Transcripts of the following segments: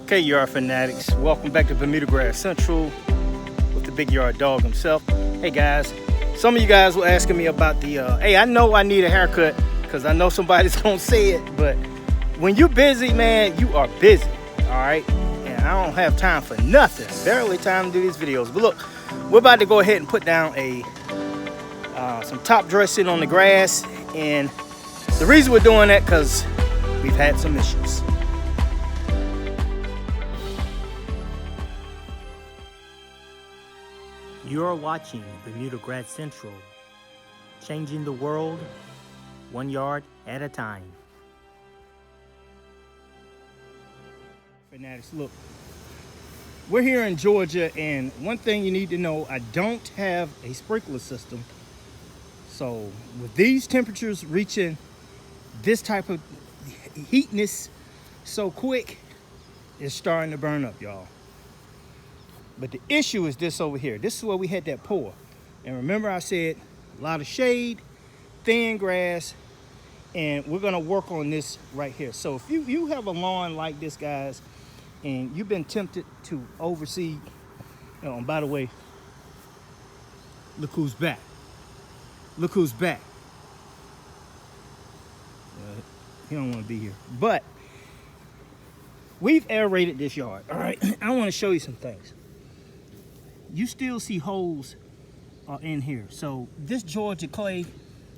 Okay, yard fanatics, welcome back to Bermuda Grass Central with the big yard dog himself. Hey guys, some of you guys were asking me about the hey, I know I need a haircut because I know somebody's gonna say it, but when you're busy, man, you are busy. All right, and I don't have time for nothing, barely time to do these videos. But look, we're about to go ahead and put down some top dressing on the grass, and the reason we're doing that because we've had some issues. You're watching Bermuda Grass Central, changing the world 1 yard at a time. Fanatics, look, we're here in Georgia, and one thing you need to know, I don't have a sprinkler system. So with these temperatures reaching this type of heatness so quick, it's starting to burn up, y'all. But the issue is this over here. This is where we had that pour. And remember I said a lot of shade, thin grass, and we're gonna work on this right here. So if you have a lawn like this, guys, and you've been tempted to overseed, and by the way, look who's back. Look who's back. He don't wanna be here. But we've aerated this yard, all right? I wanna show you some things. You still see holes in here. So this Georgia clay,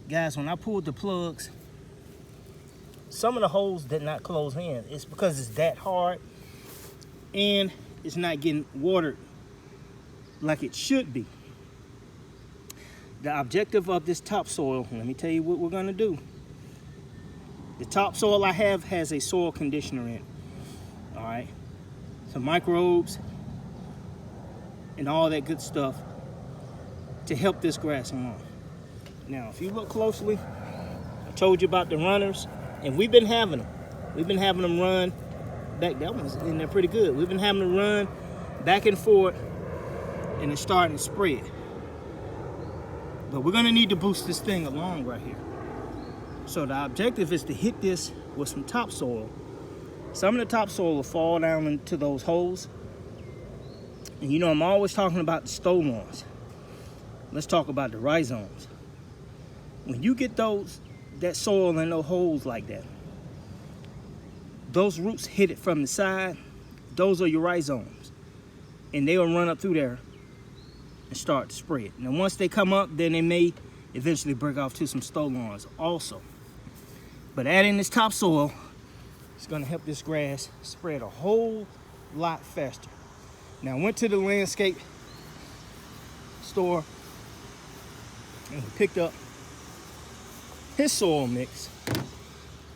guys, when I pulled the plugs, some of the holes did not close in. It's because it's that hard and it's not getting watered like it should be. The objective of this topsoil, let me tell you what we're gonna do. The topsoil I have has a soil conditioner in it, all right? Some microbes and all that good stuff to help this grass along. Now, if you look closely, I told you about the runners, and we've been having them. We've been having them run back. That one's in there pretty good. We've been having them run back and forth, and it's starting to spread. But we're gonna need to boost this thing along right here. So the objective is to hit this with some topsoil. Some of the topsoil will fall down into those holes. And you know, I'm always talking about the stolons. Let's talk about the rhizomes. When you get that soil in those holes like that, those roots hit it from the side, those are your rhizomes. And they'll run up through there and start to spread. Now once they come up, then they may eventually break off to some stolons also. But adding this topsoil is gonna help this grass spread a whole lot faster. Now, I went to the landscape store and we picked up his soil mix.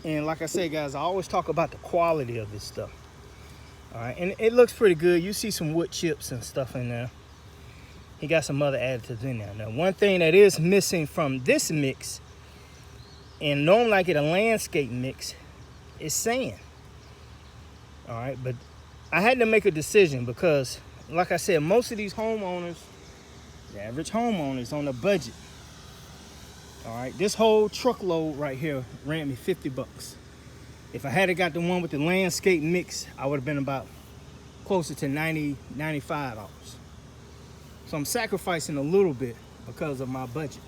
And like I said, guys, I always talk about the quality of this stuff. All right, and it looks pretty good. You see some wood chips and stuff in there. He got some other additives in there. Now, one thing that is missing from this mix, and normally I get a landscape mix, is sand. All right, but I had to make a decision because, like I said, most of these homeowners, the average homeowner, is on a budget. All right, this whole truckload right here ran me 50 bucks. If I had got the one with the landscape mix, I would have been about closer to $90, $95. So I'm sacrificing a little bit because of my budget.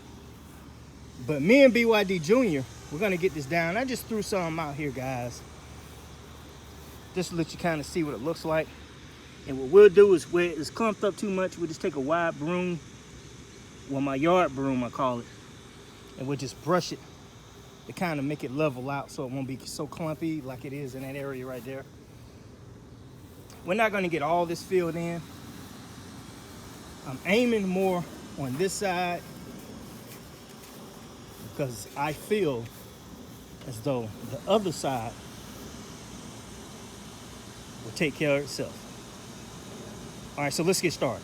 But me and BYD Jr., we're gonna get this down. I just threw some out here, guys, just to let you kind of see what it looks like. And what we'll do is, where it's clumped up too much, we'll just take a wide broom, well, my yard broom I call it, and we'll just brush it to kind of make it level out so it won't be so clumpy like it is in that area right there. We're not gonna get all this filled in. I'm aiming more on this side because I feel as though the other side will take care of itself. All right, so let's get started.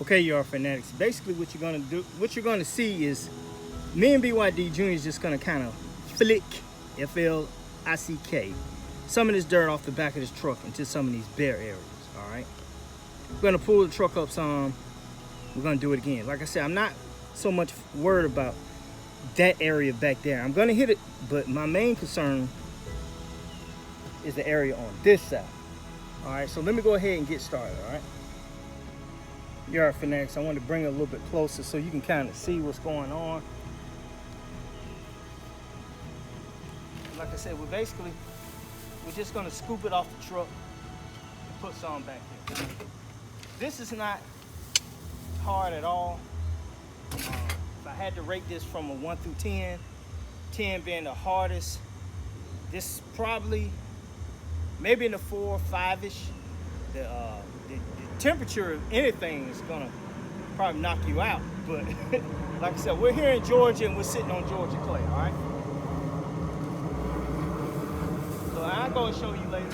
Okay, yard fanatics. Basically, what you're gonna see is me and BYD Jr. is just gonna kind of flick, F-L-I-C-K, some of this dirt off the back of this truck into some of these bare areas. All right, we're gonna pull the truck up some. We're gonna do it again. Like I said, I'm not so much worried about that area back there. I'm gonna hit it, but my main concern is the area on this side. All right, so let me go ahead and get started, all right? Yard fanatics, I want to bring it a little bit closer so you can kind of see what's going on. Like I said, we're just gonna scoop it off the truck and put some back here. This is not hard at all. If I had to rate this from a 1 through 10, 10 being the hardest, this is probably maybe in the 4 or 5-ish. The temperature of anything is gonna probably knock you out. But like I said, we're here in Georgia and we're sitting on Georgia clay, all right? So I'll go and show you later.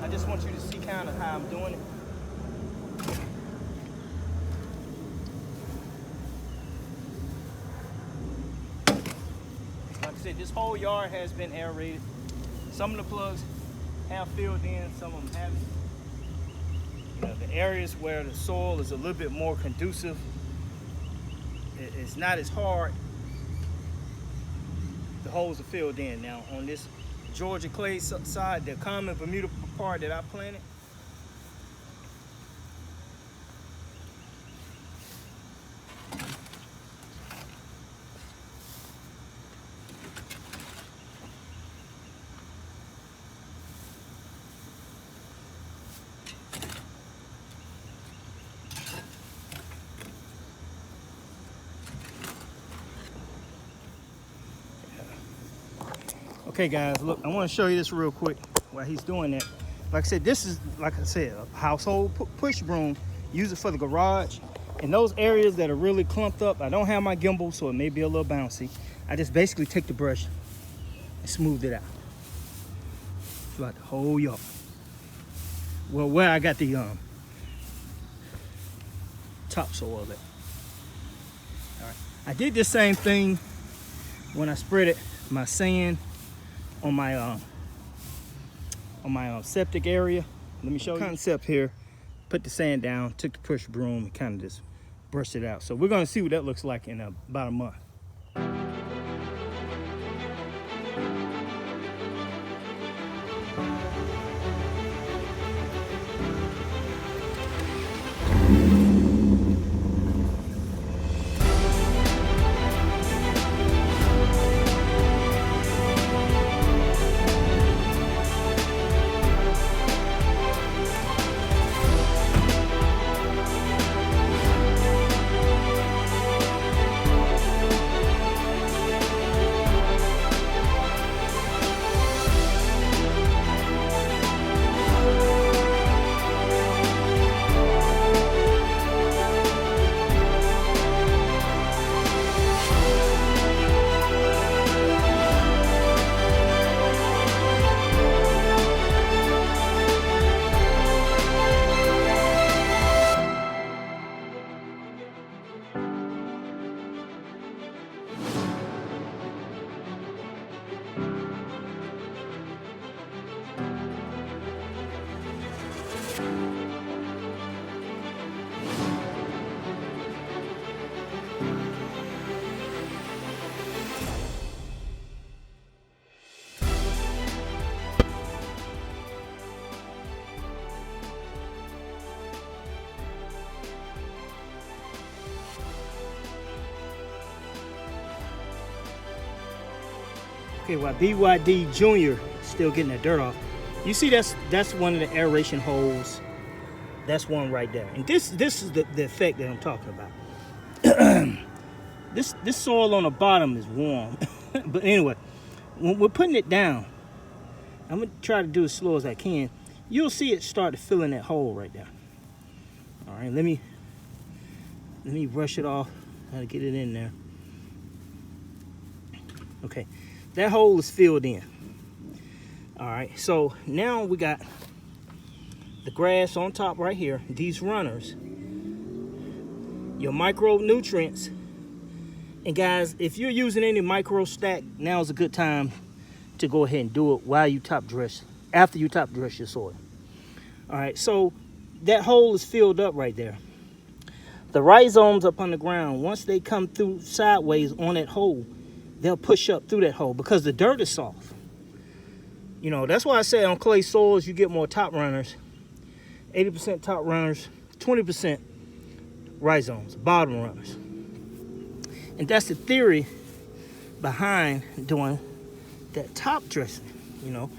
I just want you to see kind of how I'm doing it. Like I said, this whole yard has been aerated. Some of the plugs have filled in, some of them haven't. You know, the areas where the soil is a little bit more conducive, it's not as hard. The holes are filled in. Now on this Georgia clay side, the common Bermuda part that I planted, okay guys, look, I want to show you this real quick while he's doing that. Like I said, this is, like I said, a household push broom. Use it for the garage. In those areas that are really clumped up, I don't have my gimbal, so it may be a little bouncy. I just basically take the brush and smooth it out throughout the whole yard. Well, where I got the topsoil at. All right. I did the same thing when I spread it, my sand on my septic area. Let me show you. Concept here. Put the sand down, took the push broom, and kind of just brushed it out. So we're gonna see what that looks like in about a month. Okay, while BYD Jr. still getting the dirt off, you see that's one of the aeration holes. That's one right there. And this is the effect that I'm talking about. This soil on the bottom is warm. But anyway, when we're putting it down, I'm gonna try to do as slow as I can. You'll see it start to fill in that hole right there. All right, let me brush it off. How to get it in there. Okay, that hole is filled in. All right, so now we got the grass on top right here, these runners, your micronutrients. And guys, if you're using any micro stack, now's a good time to go ahead and do it while you top dress, after you top dress your soil. All right, so that hole is filled up right there. The rhizomes up on the ground, once they come through sideways on that hole, they'll push up through that hole because the dirt is soft. You know, that's why I say on clay soils, you get more top runners. 80% top runners, 20% rhizomes, bottom runners. And that's the theory behind doing that top dressing. You know,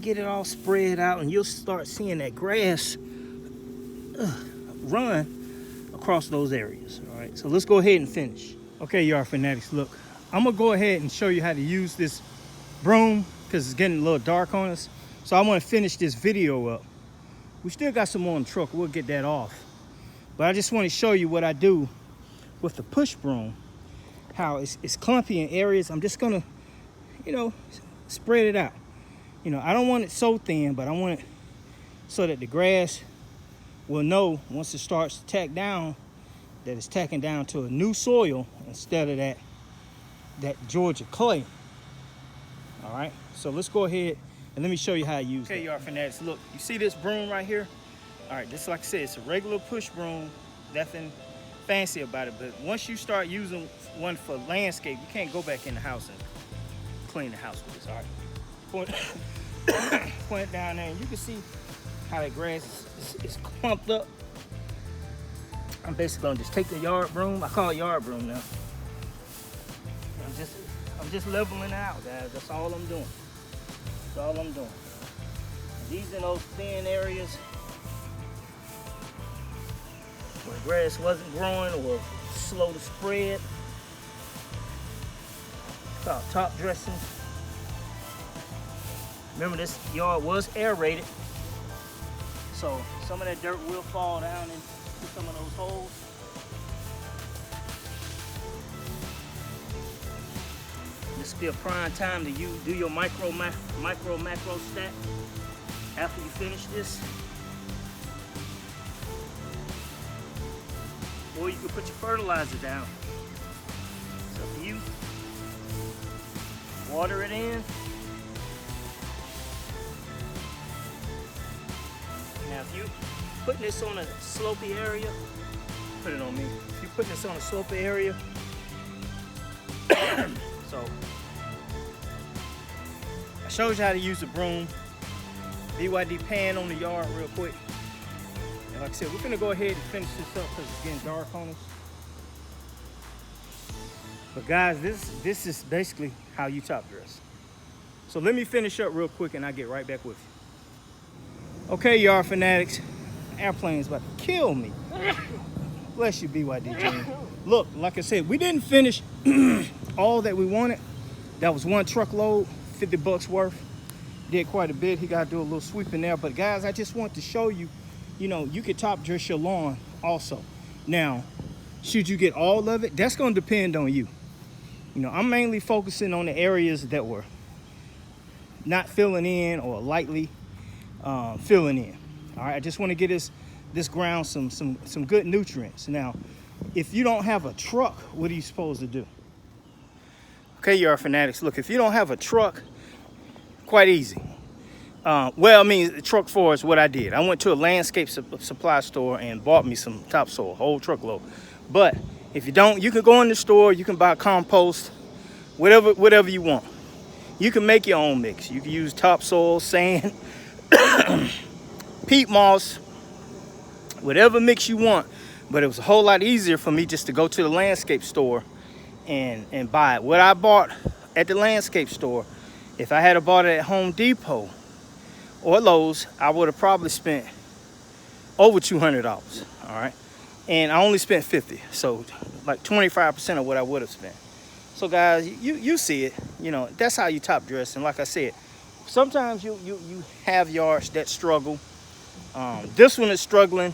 get it all spread out and you'll start seeing that grass run across those areas. All right, so let's go ahead and finish. Okay, yard fanatics, look, I'm gonna go ahead and show you how to use this broom because it's getting a little dark on us. So I want to finish this video up. We still got some more in the truck, we'll get that off. But I just want to show you what I do with the push broom, how it's clumpy in areas. I'm just gonna, you know, spread it out. You know, I don't want it so thin, but I want it so that the grass will know once it starts to tack down that it's tacking down to a new soil instead of that Georgia clay. All right, so let's go ahead and let me show you how I use it. Okay, yard fanatics, look, you see this broom right here? All right, just like I said, it's a regular push broom, nothing fancy about it, but once you start using one for landscape, you can't go back in the house and clean the house with this. All right, point it down there, and you can see how that grass is clumped up. I'm basically gonna just take the yard broom. I call it yard broom now. I'm just leveling it out, guys. That's all I'm doing. That's all I'm doing. And these are those thin areas where grass wasn't growing or slow to spread. It's called top dressing. Remember, this yard was aerated, so some of that dirt will fall down into some of those holes. This will be a prime time to do your macro stack after you finish this. Or you can put your fertilizer down. It's up to you. Water it in. Now if you putting this on a slopey area, put it on me. If you're putting this on a slopey area, so I showed you how to use the broom. BYD pan on the yard real quick. And like I said, we're gonna go ahead and finish this up because it's getting dark on us. But guys, this is basically how you top dress. So let me finish up real quick and I'll get right back with you. Okay, yard fanatics, airplane's about to kill me. Bless you, BYD team. Look, like I said, we didn't finish all that we wanted. That was one truckload, 50 bucks worth. Did quite a bit. He got to do a little sweep in there. But guys, I just want to show you, you know, you can top dress your lawn also. Now, should you get all of it? That's going to depend on you. You know, I'm mainly focusing on the areas that were not filling in or lightly filling in. All right, I just want to get this ground some good nutrients. Now, if you don't have a truck, what are you supposed to do? Okay, yard fanatics, look, if you don't have a truck, quite easy. Well, I mean, the truck for is what I did. I went to a landscape supply store and bought me some topsoil, whole truckload. But if you don't, you can go in the store, you can buy compost, whatever you want. You can make your own mix. You can use topsoil, sand, peat moss, whatever mix you want. But it was a whole lot easier for me just to go to the landscape store and buy it. What I bought at the landscape store, if I had bought it at Home Depot or Lowe's, I would have probably spent over $200, all right? And I only spent $50, so like 25% of what I would have spent. So guys, you see it, you know, that's how you top dress. And like I said, sometimes you have yards that struggle. This one is struggling.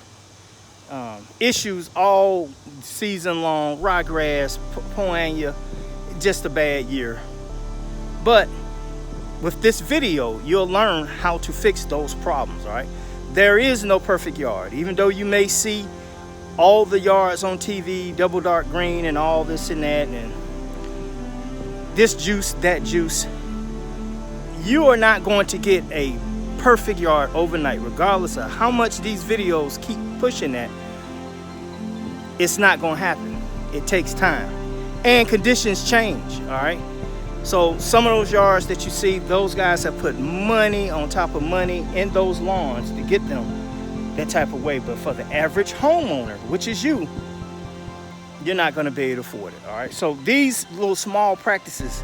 Issues all season long, ryegrass, poania, just a bad year. But with this video, you'll learn how to fix those problems, all right? There is no perfect yard. Even though you may see all the yards on TV, double dark green and all this and that, and this juice, that juice, you are not going to get a perfect yard overnight, regardless of how much these videos keep pushing that. It's not going to happen. It takes time. And conditions change, all right? So some of those yards that you see, those guys have put money on top of money in those lawns to get them that type of way. But for the average homeowner, which is you, you're not going to be able to afford it. All right. So these little small practices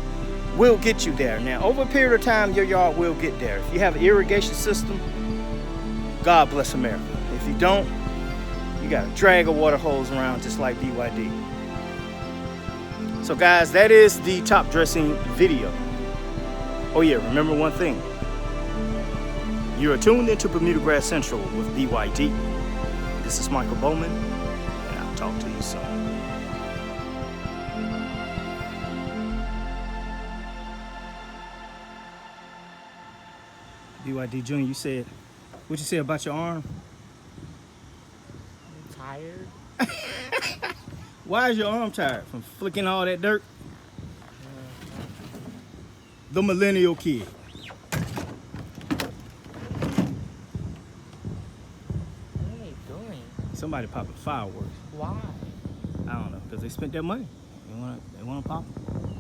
will get you there. Now, over a period of time, your yard will get there. If you have an irrigation system, God bless America. If you don't, you got to drag a water hose around just like BYD. So guys, that is the top dressing video. Oh yeah, remember one thing. You are tuned into Bermuda Grass Central with BYD. This is Michael Bowman, and I'll talk to you soon. BYD Jr., you said, what you say about your arm? I'm tired. Why is your arm tired? From flicking all that dirt? The millennial kid. What are they doing? Somebody popping fireworks. Why? I don't know, because they spent their money. They want to pop them.